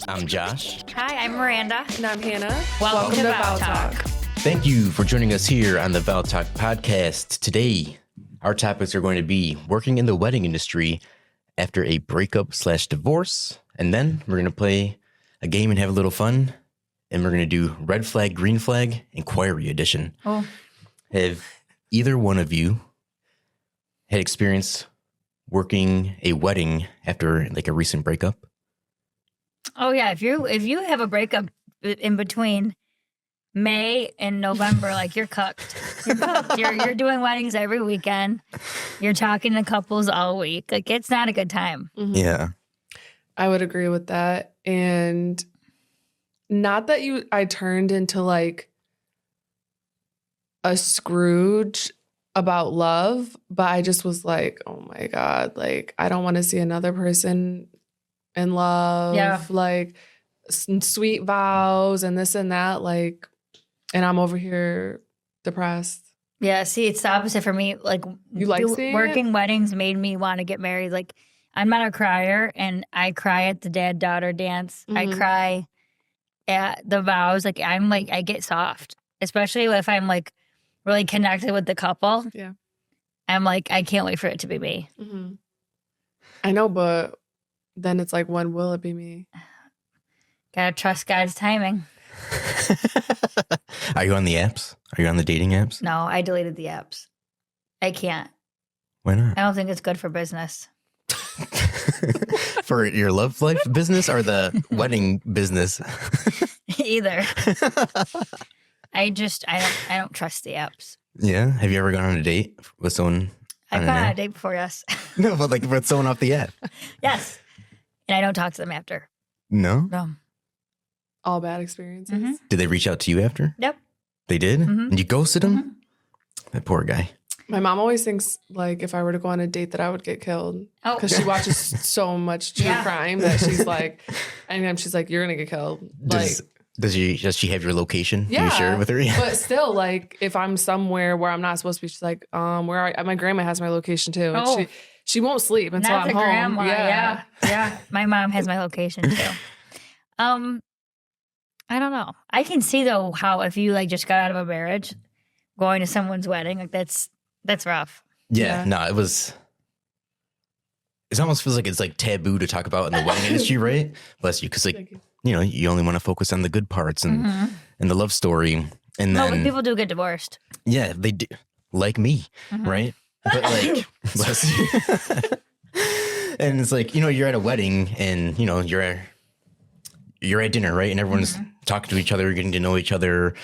I'm Josh. Hi, I'm Miranda. And I'm Hannah. Welcome to Vow Talk. Thank you for joining us here on the Vow Talk podcast. Today, our topics are going to be working in the wedding industry after a breakup/divorce. And then we're going to play a game and have a little fun. And we're going to do red flag, green flag, inquiry edition. Oh. Have either one of you had experience working a wedding after like a recent breakup? Oh yeah, if you have a breakup in between May and November, like you're cooked. You're cooked. You're doing weddings every weekend. You're talking to couples all week. Like it's not a good time. Mm-hmm. Yeah. I would agree with that. And not that I turned into like a Scrooge about love, but I just was like, oh my God, like I don't want to see another person in love. Yeah. Like sweet vows and this and that. Like, and I'm over here depressed. Yeah, see, it's the opposite for me. Like You like seeing working weddings made me want to get married. Like I'm not a crier, and I cry at the dad-daughter dance. I Mhm. cry at the vows. Like I get soft, especially if I'm like really connected with the couple. Yeah. I'm like, I can't wait for it to be me. Mm-hmm. I know, but then it's like, when will it be me? Gotta trust God's timing. Are you on the apps? Are you on the dating apps? No, I deleted the apps. I can't. Why not? I don't think it's good for business. For your love life business or the wedding business? Either. I don't trust the apps. Yeah. Have you ever gone on a date with someone? I've gone on a date before, yes. No, but like with someone off the app. Yes. And I don't talk to them after. No? No. All bad experiences. Mhm. Did they reach out to you after? Yep. They did? Mhm. And you ghosted them? Mhm. That poor guy. My mom always thinks like if I were to go on a date that I would get killed Oh. because she watches so much true Yeah. crime that she's like, and she's like, you're gonna get killed. Like, Does she have your location? yeah, You share it with her? Yeah. but still, like if I'm somewhere where I'm not supposed to be, she's like, where are my grandma has my location too, and Oh. she won't sleep until Not I'm the home. grandma. Yeah. My mom has my location too. I don't know. I can see though how if you like just got out of a marriage, going to someone's wedding, like that's rough. Yeah. Yeah. No, it almost feels like it's like taboo to talk about in the wedding industry, right? Bless you. Because like, Thank you. you know, you only want to focus on the good parts and Mhm. the love story. And No, but then, people do get divorced. yeah, they do. Like me, Mhm. right? But like, bless you. And it's like, you know, you're at a wedding and, you know, you're at dinner, right? And everyone's Mm-hmm. talking to each other, getting to know each other.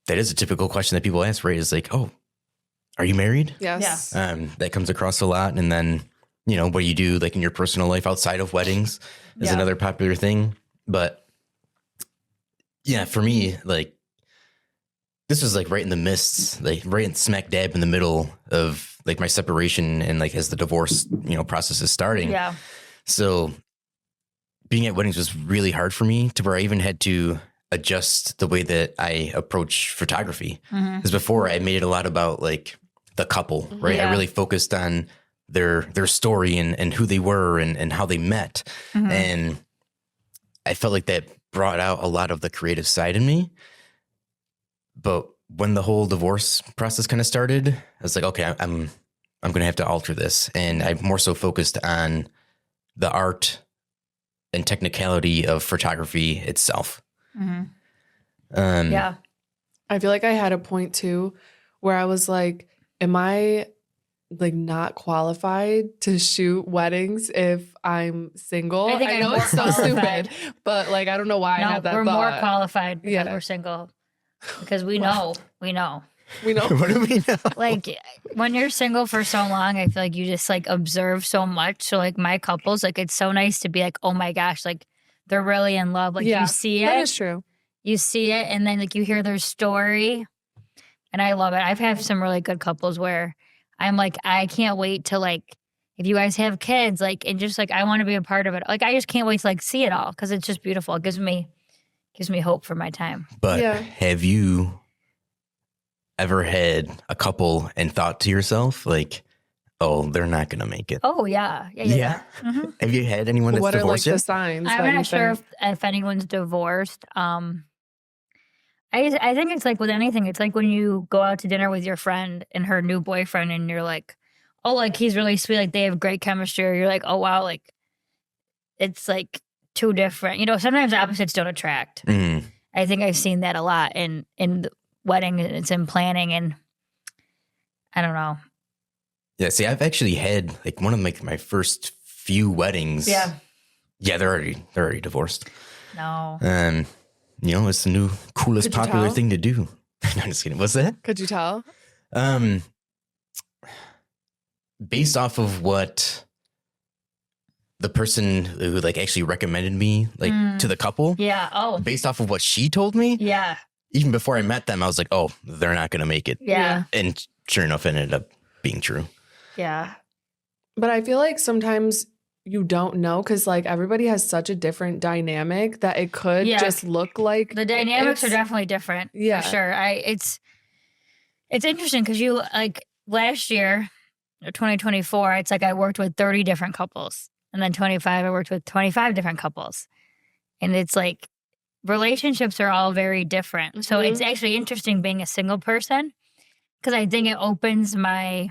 That is a typical question that people ask, right? Is like, oh, are you married? Yes. That comes across a lot. And then, you know, what do you do like in your personal life outside of weddings is Yeah. another popular thing. But yeah, for me, like this was like right in the midst, like right in smack dab in the middle of like my separation and like as the divorce, you know, process is starting. Yeah. So being at weddings was really hard for me to where I even had to adjust the way that I approach photography. Mhm. Because before I made it a lot about like the couple, right? Yeah. I really focused on their story and who they were and how they met. Mhm. And I felt like that brought out a lot of the creative side in me. But when the whole divorce process kind of started, I was like, okay, I'm going to have to alter this. And I more so focused on the art and technicality of photography itself. Mhm. Um, Yeah. I feel like I had a point too where I was like, am I like not qualified to shoot weddings if I'm single? I think I I'm know more it's so qualified. stupid, but like I don't know why I No, had that we're thought. more qualified because Yeah. we're single. Because we know. We know. what do we know? Like when you're single for so long, I feel like you just like observe so much. So like my couples, like it's so nice to be like, oh my gosh, like they're really in love. Like you see That it, is true. you see it, and then like you hear their story, and I love it. I've had some really good couples where I'm like, I can't wait to like if you guys have kids, like and just like I want to be a part of it. Like I just can't wait to like see it all because it's just beautiful. It gives me hope for my time. But Yeah. have you ever had a couple and thought to yourself, like, oh, they're not going to make it. Oh yeah. Mhm. Have you had anyone that's What are like divorced the yet? signs? that I'm you not sure think- if anyone's divorced. I think it's like with anything. It's like when you go out to dinner with your friend and her new boyfriend, and you're like, oh, like he's really sweet. Like they have great chemistry. Or you're like, oh wow, like it's like too different. You know, sometimes opposites don't attract. Mm. I think I've seen that a lot in the wedding. It's in planning, and I don't know. Yeah, see, I've actually had like one of my first few weddings. Yeah. Yeah, they're already divorced. No. You know, it's the new coolest Could you popular tell? thing to do. I'm just kidding. What's that? Could you tell? Based off of what the person who like actually recommended me like to the couple, Yeah. Oh. based off of what she told me, Yeah. even before I met them, I was like, oh, they're not going to make it. Yeah. And sure enough, it ended up being true. Yeah. But I feel like sometimes you don't know because like everybody has such a different dynamic that it could Yeah. just look like The dynamics are it's- definitely different. Yeah. For sure. It's interesting because you like last year, 2024, it's like I worked with 30 different couples. And then 25, I worked with 25 different couples. And it's like relationships are all very different. So it's actually interesting being a single person because I think it opens my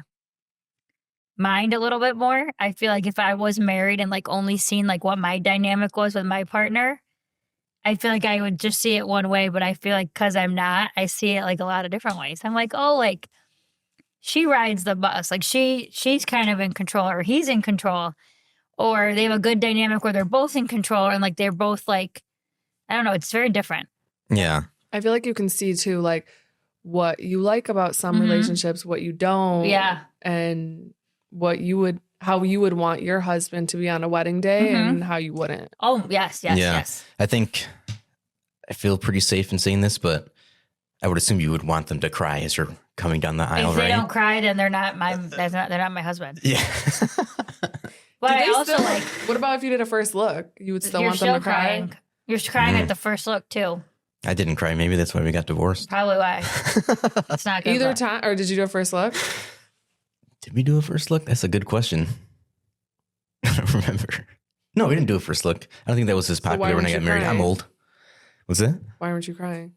mind a little bit more. I feel like if I was married and like only seen like what my dynamic was with my partner, I feel like I would just see it one way. But I feel like because I'm not, I see it like a lot of different ways. I'm like, oh, like she rides the bus. Like she's kind of in control or he's in control. Or they have a good dynamic where they're both in control and like they're both like, I don't know, it's very different. Yeah. I feel like you can see too like what you like about some Mhm. relationships, what you don't. Yeah. And how you would want your husband to be on a wedding day Mhm. and how you wouldn't. Oh, yes. Yeah. I think I feel pretty safe in saying this, but I would assume you would want them to cry as you're coming down the aisle, If they right? don't cry, then they're not my husband. Yeah. But Do I they also still- like what about if you did a first look? You would still you're want them still to cry? crying. You're crying Mhm. at the first look too. I didn't cry. Maybe that's why we got divorced. Probably why. It's not good. Either look. time, or did you do a first look? Did we do a first look? That's a good question. I don't remember. No, we didn't do a first look. I don't think that was as why popular when I weren't got you married. I'm crying? old. What's that? Why weren't you crying?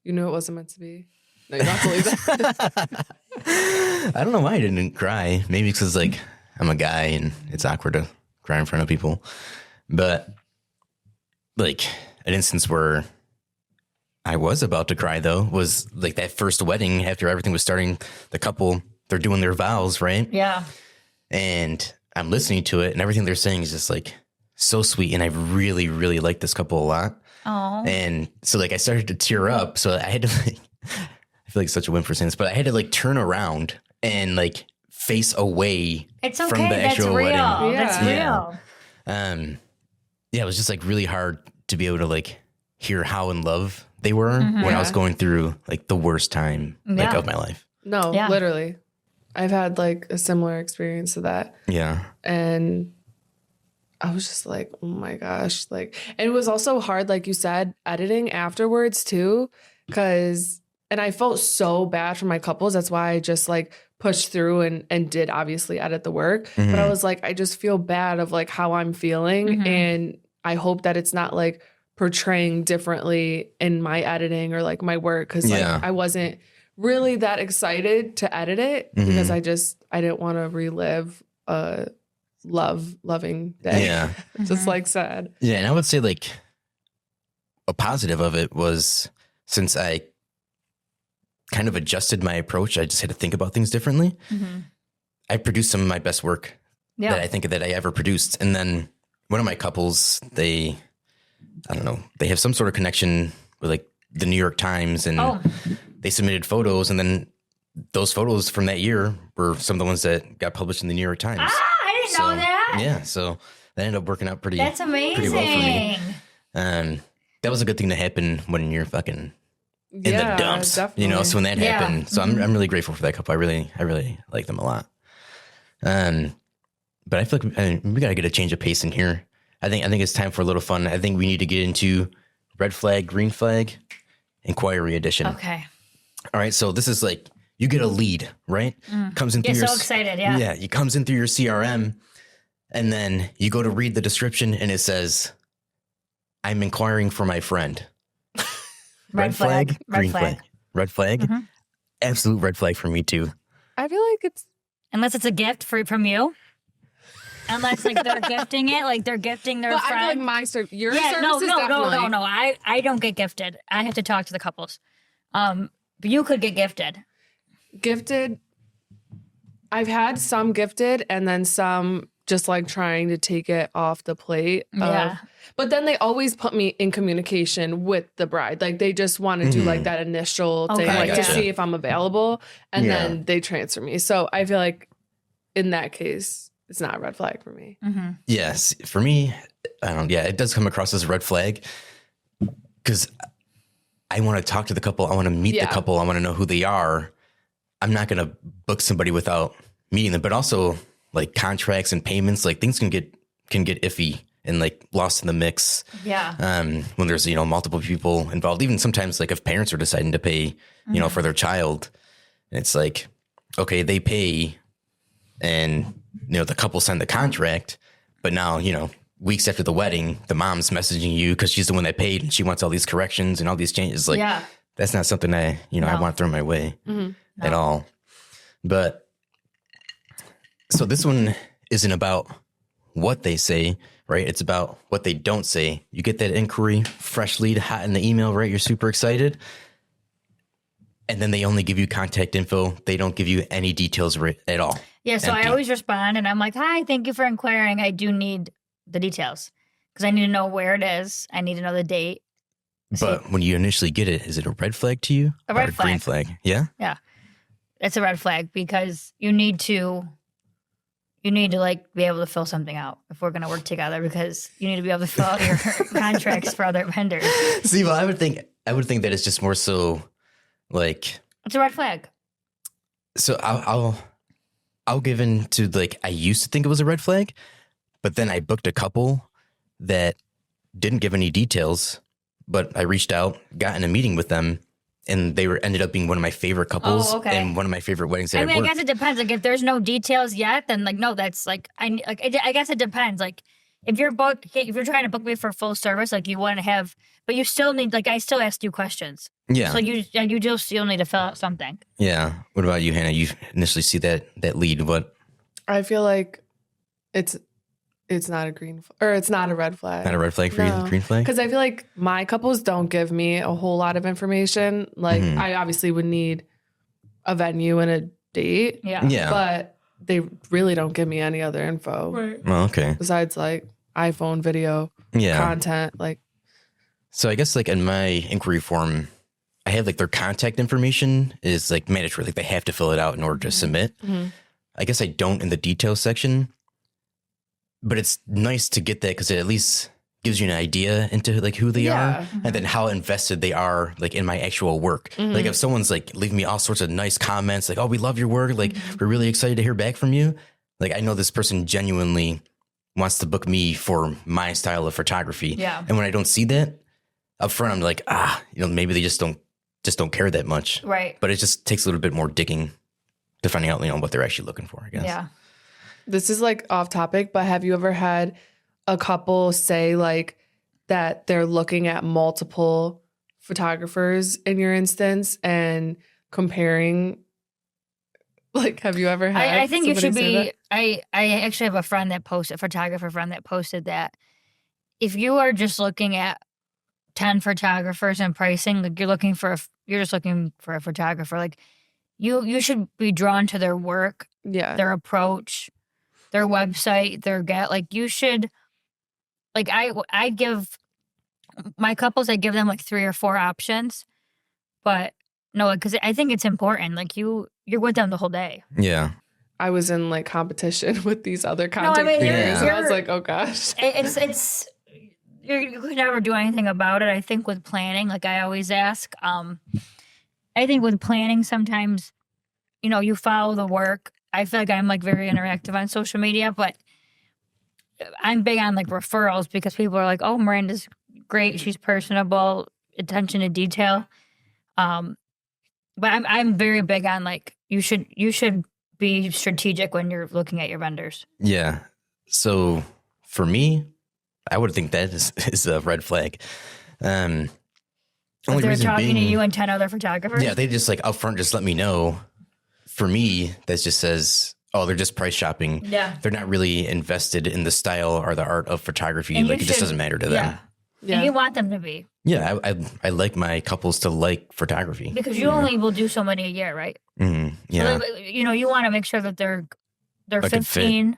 You knew it wasn't meant to be. No, you don't believe that. I don't know why I didn't cry. Maybe because like I'm a guy and it's awkward to cry in front of people. But like an instance where I was about to cry though was like that first wedding after everything was starting. The couple, they're doing their vows, right? Yeah. And I'm listening to it and everything they're saying is just like so sweet. And I really, really like this couple a lot. Oh. And so like I started to tear up. So I had to like, I feel like such a wimp for saying this, but I had to like turn around and like face away It's from okay. the That's actual real. wedding. That's Yeah. real. Yeah, it was just like really hard to be able to like hear how in love they were Mhm. when I was Yeah. going through like the worst time like Yeah. of my life. No, Yeah. literally. I've had like a similar experience to that. Yeah. And I was just like, oh my gosh. Like, and it was also hard, like you said, editing afterwards too. And I felt so bad for my couples. That's why I just like pushed through and did obviously edit the work. But I Mhm. was like, I just feel bad of like how I'm feeling. Mhm. And I hope that it's not like portraying differently in my editing or like my work. Cause like Yeah. I wasn't really that excited to edit it Mhm. because I didn't want to relive a loving day. Yeah. Just Mhm. like sad. Yeah. And I would say like a positive of it was since I kind of adjusted my approach, I just had to think about things differently. Mhm. I produced some of my best work Yeah. that I think that I ever produced. And then one of my couples, I don't know, they have some sort of connection with like the New York Times and Oh. they submitted photos. And then those photos from that year were some of the ones that got published in the New York Times. I didn't know that. Yeah. So that ended up working out pretty That's amazing. pretty well for me. That was a good thing to happen when you're fucking in Yeah, the dumps, definitely. you know, so when that Yeah. happened, so I'm really grateful for that couple. I really like them a lot. But I feel like we got to get a change of pace in here. I think it's time for a little fun. I think we need to get into red flag, green flag, inquiry edition. Okay. All right. So this is like you get a lead, right? Comes in Get through so excited, yeah. Yeah, it comes in through your CRM, and then you go to read the description, and it says, "I'm inquiring for my friend." Red flag. Green flag. Red flag. Mhm. Absolute red flag for me too. I feel like it's Unless it's a gift from you. Unless like they're gifting it, like they're gifting their but I friend. feel like your Yeah, service is definitely no. I don't get gifted. I have to talk to the couples. But you could get gifted. gifted. I've had some gifted and then some just like trying to take it off the plate. Yeah. But then they always put me in communication with the bride. Like they just want to do like that initial thing, Okay, like to gotcha. see if I'm available. And Yeah. then they transfer me. So I feel like in that case, it's not a red flag for me. Mm-hmm. Yes, for me, it does come across as a red flag because I want to talk to the couple. I want to meet the couple. I want to know who they are. I'm not going to book somebody without meeting them, but also like contracts and payments, like things can get iffy and like lost in the mix. Yeah. When there's, multiple people involved, even sometimes like if parents are deciding to pay, for their child, it's like, okay, they pay and, the couple signed the contract, but now, weeks after the wedding, the mom's messaging you because she's the one that paid and she wants all these corrections and all these changes. Like, that's not something I want to throw my way at all. But so this one isn't about what they say, right? It's about what they don't say. You get that inquiry, fresh lead, hot in the email, right? You're super excited. And then they only give you contact info. They don't give you any details at all. Yeah, so Empty. I always respond and I'm like, hi, thank you for inquiring. I do need the details because I need to know where it is. I need to know the date. But when you initially get it, is it a red flag to you? A red or a green flag? Yeah? Yeah. It's a red flag because you need to like be able to fill something out if we're going to work together because you need to be able to fill out your contracts for other vendors. See, well, I would think that it's just more so like It's a red flag. So I'll give in to like I used to think it was a red flag, but then I booked a couple that didn't give any details, but I reached out, got in a meeting with them, and they ended up being one of my favorite couples and one of of my favorite weddings that I mean, I've I guess it depends. Like if there's no details yet, then like no, that's like I guess it depends. Like if you're trying to book me for full service, like you want to have, but you still need I still ask you questions. Yeah. So you just still need to fill out something. Yeah. What about you, Hannah? You initially see that lead. What? I feel like it's not a it's not a red flag. Not a red flag for you? Green flag? Because I feel like my couples don't give me a whole lot of information. Like I obviously would need a venue and a date. Yeah. Yeah. But they really don't give me any other info. Right. Oh, okay. Besides like iPhone video content. Like so I guess like in my inquiry form, I have like their contact information is like mandatory. Like they have to fill it out in order to submit. I guess I don't in the details section, but it's nice to get that because it at least gives you an idea into like who they are and then how invested they are like in my actual work. Like if someone's like leaving me all sorts of nice comments, like, oh, we love your work. Like we're really excited to hear back from you. Like I know this person genuinely wants to book me for my style of photography. Yeah. And when I don't see that up front, I'm like, maybe they just don't care that much. Right. But it just takes a little bit more digging to finding out, what they're actually looking for, I guess. Yeah. this is like off topic, but have you ever had a couple say like that they're looking at multiple photographers in your instance and comparing? Like, have you ever had? I think you should somebody say be. that? I actually have a photographer friend that posted that if you are just looking at 10 photographers and pricing, like you're just looking for a photographer. Like you should be drawn to their work, their approach, their website, you should. Like I give my couples, I give them like 3 or 4 options, but no, because I think it's important. Like you're with them the whole day. Yeah. I was in like competition with these other content creators, and I was like, oh gosh, it's you could never do anything about it. I think with planning, like I always ask, I think with planning, sometimes, you follow the work. I feel like I'm like very interactive on social media, but I'm big on like referrals because people are like, oh, Miranda's great. She's personable, attention to detail. But I'm very big on like you should be strategic when you're looking at your vendors. Yeah. So for me, I would think that is a red flag. If Only they're reason talking being, to you and 10 other photographers. yeah, they just like upfront just let me know. For me, that just says, oh, they're just price shopping. Yeah. They're not really invested in the style or the art of photography. And Like it just doesn't matter to them. Yeah. And you want them to be. Yeah, I like my couples to like photography. Because you only will do so many a year, right? Yeah. So, you want to make sure that they're A good fit. 15,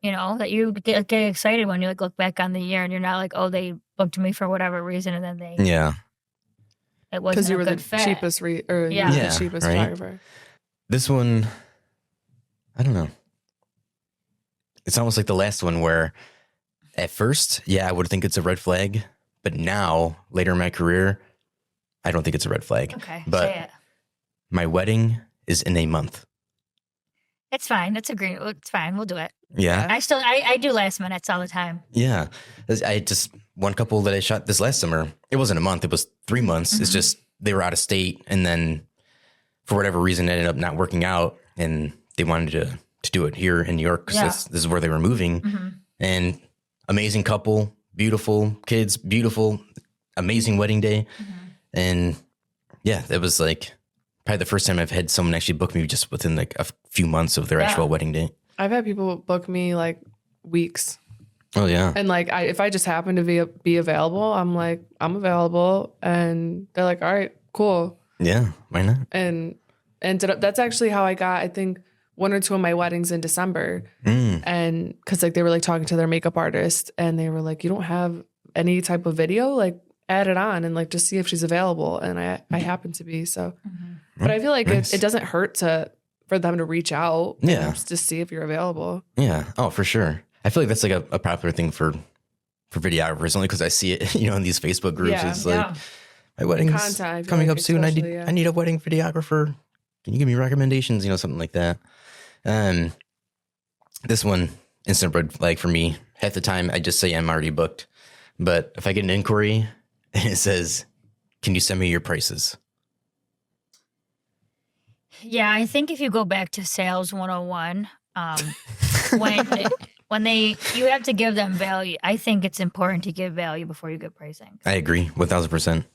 that you get excited when you like look back on the year and you're not like, oh, they booked me for whatever reason and then Yeah. it wasn't Because you were a good the fit. cheapest Yeah. the cheapest Right? photographer. This one, I don't know. It's almost like the last one where at first, yeah, I would think it's a red flag. But now, later in my career, I don't think it's a red flag. Okay, But say it. my wedding is in a month. It's fine. It's agreed. It's fine. We'll do it. Yeah. I do last minutes all the time. Yeah. I just, one couple that I shot this last summer, it wasn't a month, it was 3 months. It's just, they were out of state. And then for whatever reason, it ended up not working out. And they wanted to do it here in New York because this is where they were moving. And amazing couple, beautiful kids, beautiful, amazing wedding day. And yeah, it was like probably the first time I've had someone actually book me just within like a few months of their actual wedding day. I've had people book me like weeks. Oh yeah. And like if I just happen to be available, I'm like, I'm available. And they're like, all right, cool. Yeah. Why not? And ended up, that's actually how I got, I think, 1 or 2 of my weddings in December. And because like they were like talking to their makeup artist and they were like, you don't have any type of video, like add it on and like just see if she's available. And I happen to be. So, but I feel like Nice. it doesn't hurt for them to reach out. Yeah. And just see if you're available. Yeah. Oh, for sure. I feel like that's like a popular thing for videographers only because I see it, in these Facebook groups. Yeah. It's like my wedding's Content, I feel coming like up soon. especially, I need a wedding videographer. Can you give me recommendations? Something like that. This one, instant red flag for me. Half the time I just say I'm already booked. But if I get an inquiry and it says, can you send me your prices? Yeah, I think if you go back to sales 101, when you have to give them value. I think it's important to give value before you give pricing. I agree 1,000%.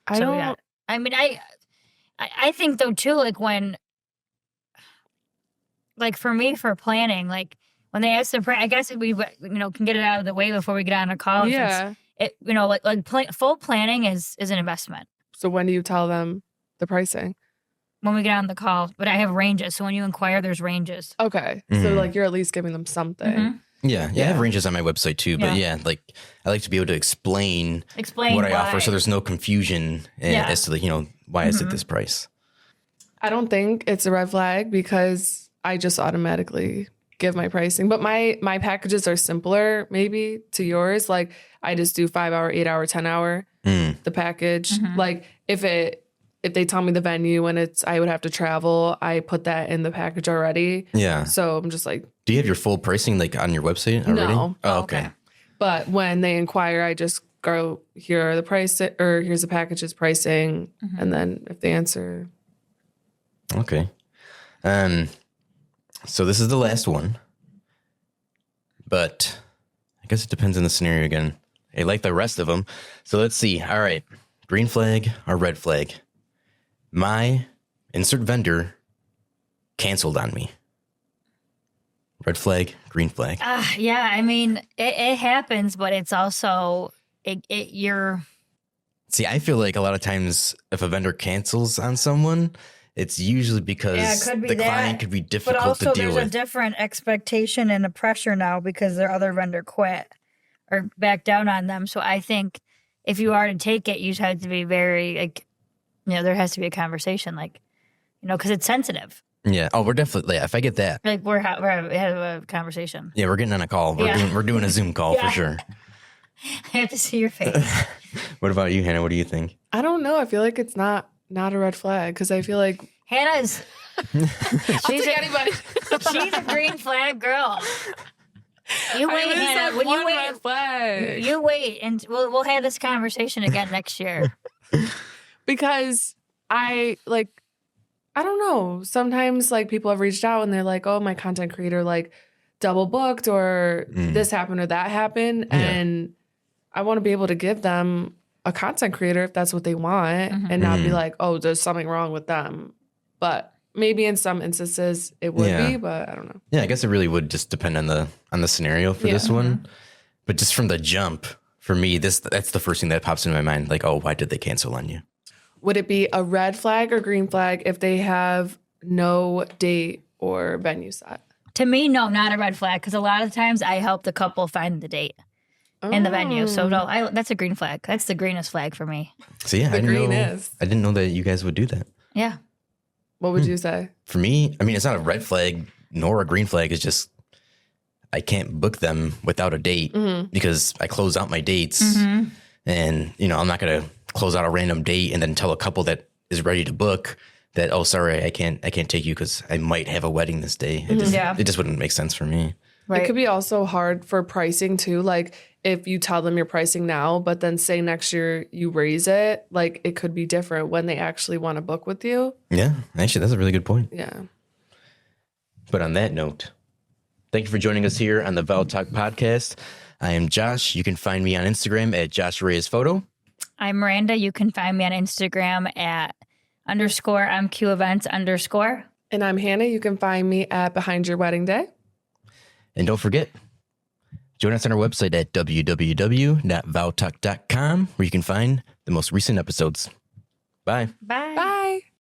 I mean, I think though too, like when, like for me for planning, like when they ask the price, I guess if we can get it out of the way before we get on a call. Yeah. Full planning is an investment. So when do you tell them the pricing? When we get on the call, but I have ranges. So when you inquire, there's ranges. Okay. So like you're at least giving them something. Yeah, I have ranges on my website too. But like I like to be able to explain what I offer, so there's no confusion as to why is it this price. I don't think it's a red flag because I just automatically give my pricing. But my packages are simpler, maybe to yours. Like I just do 5 hour, 8 hour, 10 hour the package. Like if they tell me the venue and I would have to travel, I put that in the package already. Yeah. So I'm just like, do you have your full pricing like on your website already? No. Oh, okay. But when they inquire, I just go, here are the price, or here's the package's pricing. And then if they answer. Okay. So this is the last one, but I guess it depends on the scenario again. I like the rest of them. So let's see. All right. Green flag or red flag? My insert vendor canceled on me. Red flag, green flag. Yeah, I mean, it happens, but it's also, you're... See, I feel like a lot of times if a vendor cancels on someone, it's usually because the client could be difficult but also to deal there's with. a different expectation and a pressure now because their other vendor quit or backed down on them. So I think if you are to take it, you just have to be very, like, there has to be a conversation, like, because it's sensitive. Yeah. Oh, we're definitely, if I get that. Like, we have a conversation. Yeah, we're getting on a call. We're doing a Zoom call for sure. I have to see your face. What about you, Hannah? What do you think? I don't know. I feel like it's not a red flag because I feel like Hannah's... she's anybody. She's a green flag girl. You wait, Hannah. When you wait, red flag. you wait, and we'll have this conversation again next year. Because I don't know. Sometimes like people have reached out and they're like, oh, my content creator like double booked or this happened or that happened. Yeah. And I want to be able to give them a content creator if that's what they want and not be like, oh, there's something wrong with them. But maybe in some instances it would be, but I don't know. Yeah, I guess it really would just depend on the scenario for this one. But just from the jump, for me, that's the first thing that pops into my mind. Like, oh, why did they cancel on you? Would it be a red flag or green flag if they have no date or venue set? To me, no, not a red flag, because a lot of times I help the couple find the date and the venue. So no, that's a green flag. That's the greenest flag for me. So yeah, I didn't know that you guys would do that. Yeah. What would you say? For me, I mean, it's not a red flag nor a green flag. It's just I can't book them without a date because I close out my dates, and I'm not gonna close out a random date and then tell a couple that is ready to book that, oh, sorry, I can't take you because I might have a wedding this day. It just wouldn't make sense for me. Right. It could be also hard for pricing too. Like if you tell them your pricing now, but then say next year you raise it, like it could be different when they actually want to book with you. Yeah, actually, that's a really good point. Yeah. But on that note, thank you for joining us here on the Vow Talk podcast. I am Josh. You can find me on Instagram at Josh Reyes Photo. I'm Miranda. You can find me on Instagram at _MQ_events_. And I'm Hannah. You can find me at Behind Your Wedding Day. And don't forget, join us on our website at www.vowtalk.com, where you can find the most recent episodes. Bye. Bye. Bye.